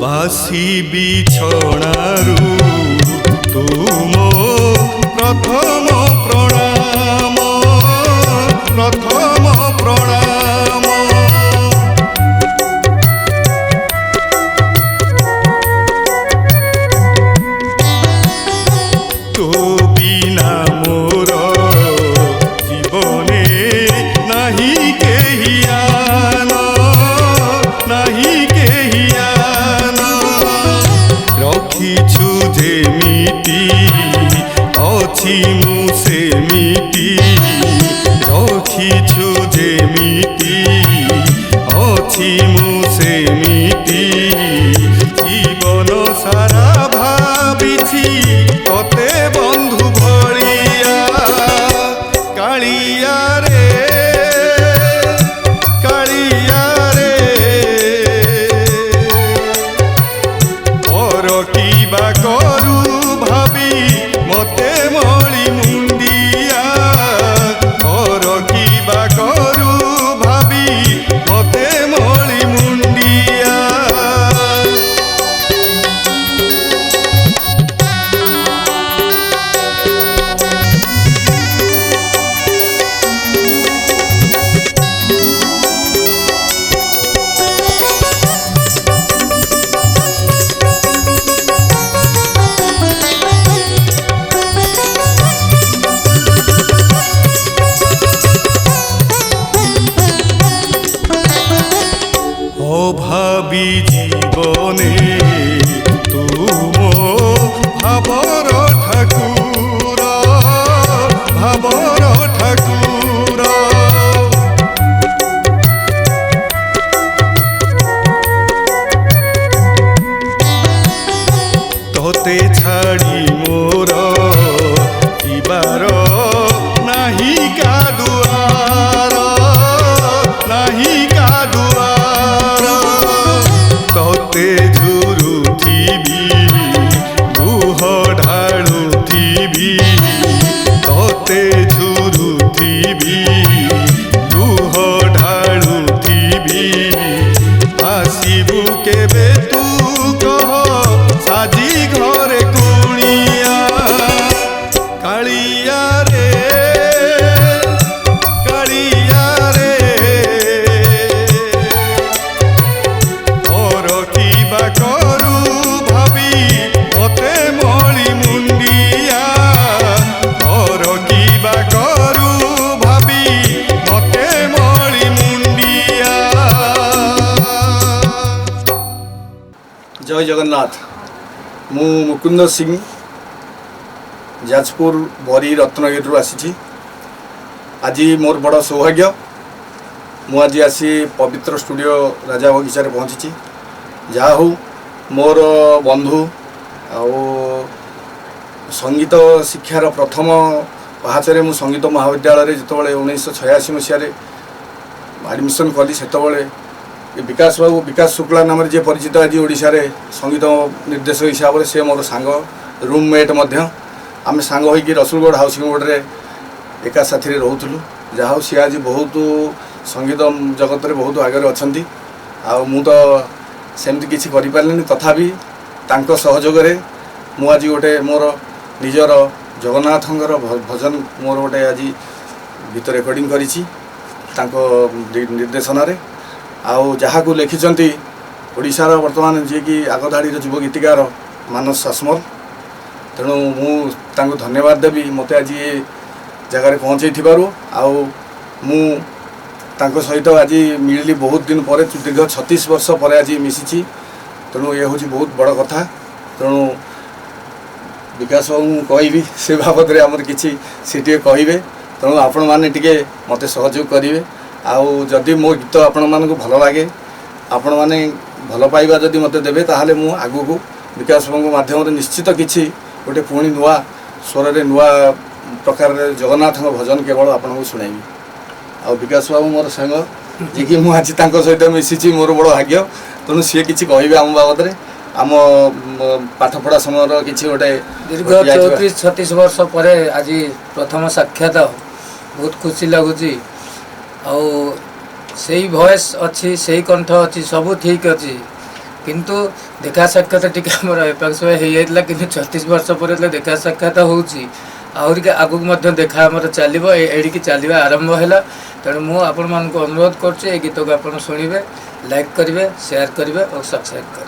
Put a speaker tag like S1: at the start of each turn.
S1: বাসি বিছଣାରୁ তুম প্রথম প্রণাম প্রথম প্রণাম তো বিনা মোর জীবনে নাহি কেহি আন নাহি কেহি আন রখিছু যেমিতি অছি মু সেমিতি রখিছু যেমিতি অছি মু সেমিতি জীবন সারা ভাবিছি কতে বন্ধু ভলিয়া কালিয়া রে কালিয়া রে পর কিবা করু ভাবি মতে মଳି মুন্ডিয়া পর কিবা করু ভাবি মতে মଳି মুন্ডিয়া অভাবী জীবনে তুম ভাবর ঠাকুর ভাবর ঠাকুর তোতে ছাড়ি মোর ଯିବାର ନାହିଁ କା ଦୁଆର ନାହିଁ କା ଦୁଆର ତୋତେ ଝୁରୁ
S2: जय जगन्नाथ। मु मुकुंद सिंह जाजपुर बरी रत्नगिरी आसी। आज मोर बड़ सौभाग्य मु आज आसी पवित्र स्टूडियो राजा बगीचा पहुँची। जहा हो मोर बंधु संगीत शिक्षार प्रथम पाहाचरे मु संगीत महाविद्यालय जितेबाला 1986 मसीह एडमिशन कली से विकास बाबू विकास शुक्ला नाम जे परिचित आज ओडिशा रे संगीत निर्देशक हिसाब से मोर सांग रूममेट आम सांग होगी रसुलगढ़ हाउसिंग बोर्ड रे एका साथी रे रहूथलु। जहा सी आज बहुत संगीत जगत रे बहुत आगे अच्छी मु तो सेमती किसी करि पारलेनी तथापि तांको सहयोग रे मु आज गोटे मोर निजर जगन्नाथंकर भजन मोर गोटे आज गीत रेकर्डिंग करिछि तांको निर्देशन रे आउ जहाँ को लिखिं ओडिशार वर्तमान जी कि आगधाड़ी युव गीतिकार मानस सासमल। तेणु मु धन्यवाद देवी मत आज ये जगार पहुँचे सहित आज मिलली बहुत दिन पर दीर्घ 36 वर्ष पर आज मिसी। तेणु ये हूँ बहुत बड़ कथा। तेणु विकास बाबू कहबी से बाबद आमर किसी सी कहे। तेणु आपण मैंने टे मत सहयोग करेंगे आउ जदि मो गीत आपण मानक भल लगे आपण मैंने भल पाइबा जदि मत देवे ताहले मु आगु को विकास बाबू माध्यम निश्चित किसी गोटे पुणी नुआ स्वर रे नुआ प्रकार जगन्नाथ भजन केवल आपन को सुनाइबी। आ विकास बाबू मोर संग जी कि मु आज तांको सहित मिसिची मोर बड़ भाग्य। तेणु सी किसी कहे आम बाबद आम पाठपढ़ा समय किसी गोटे
S3: दीर्घ 34-36 वर्ष पर आज प्रथम साक्षात बहुत खुशी लगुच। से भॉइस अच्छी से कंठ अच्छी सब ठीक अच्छी किंतु देखा साक्षात टी एपाक्ष होता कि 36 वर्ष पर देखा साक्षात होगी आगू देखा आमर चलो एडिकी चलवा आरंभ है। तेणु मुझे आपण अनुरोध कर गीत को आप शुणे लाइक करेंगे शेयर करेंगे और सब्सक्राइब करेंगे।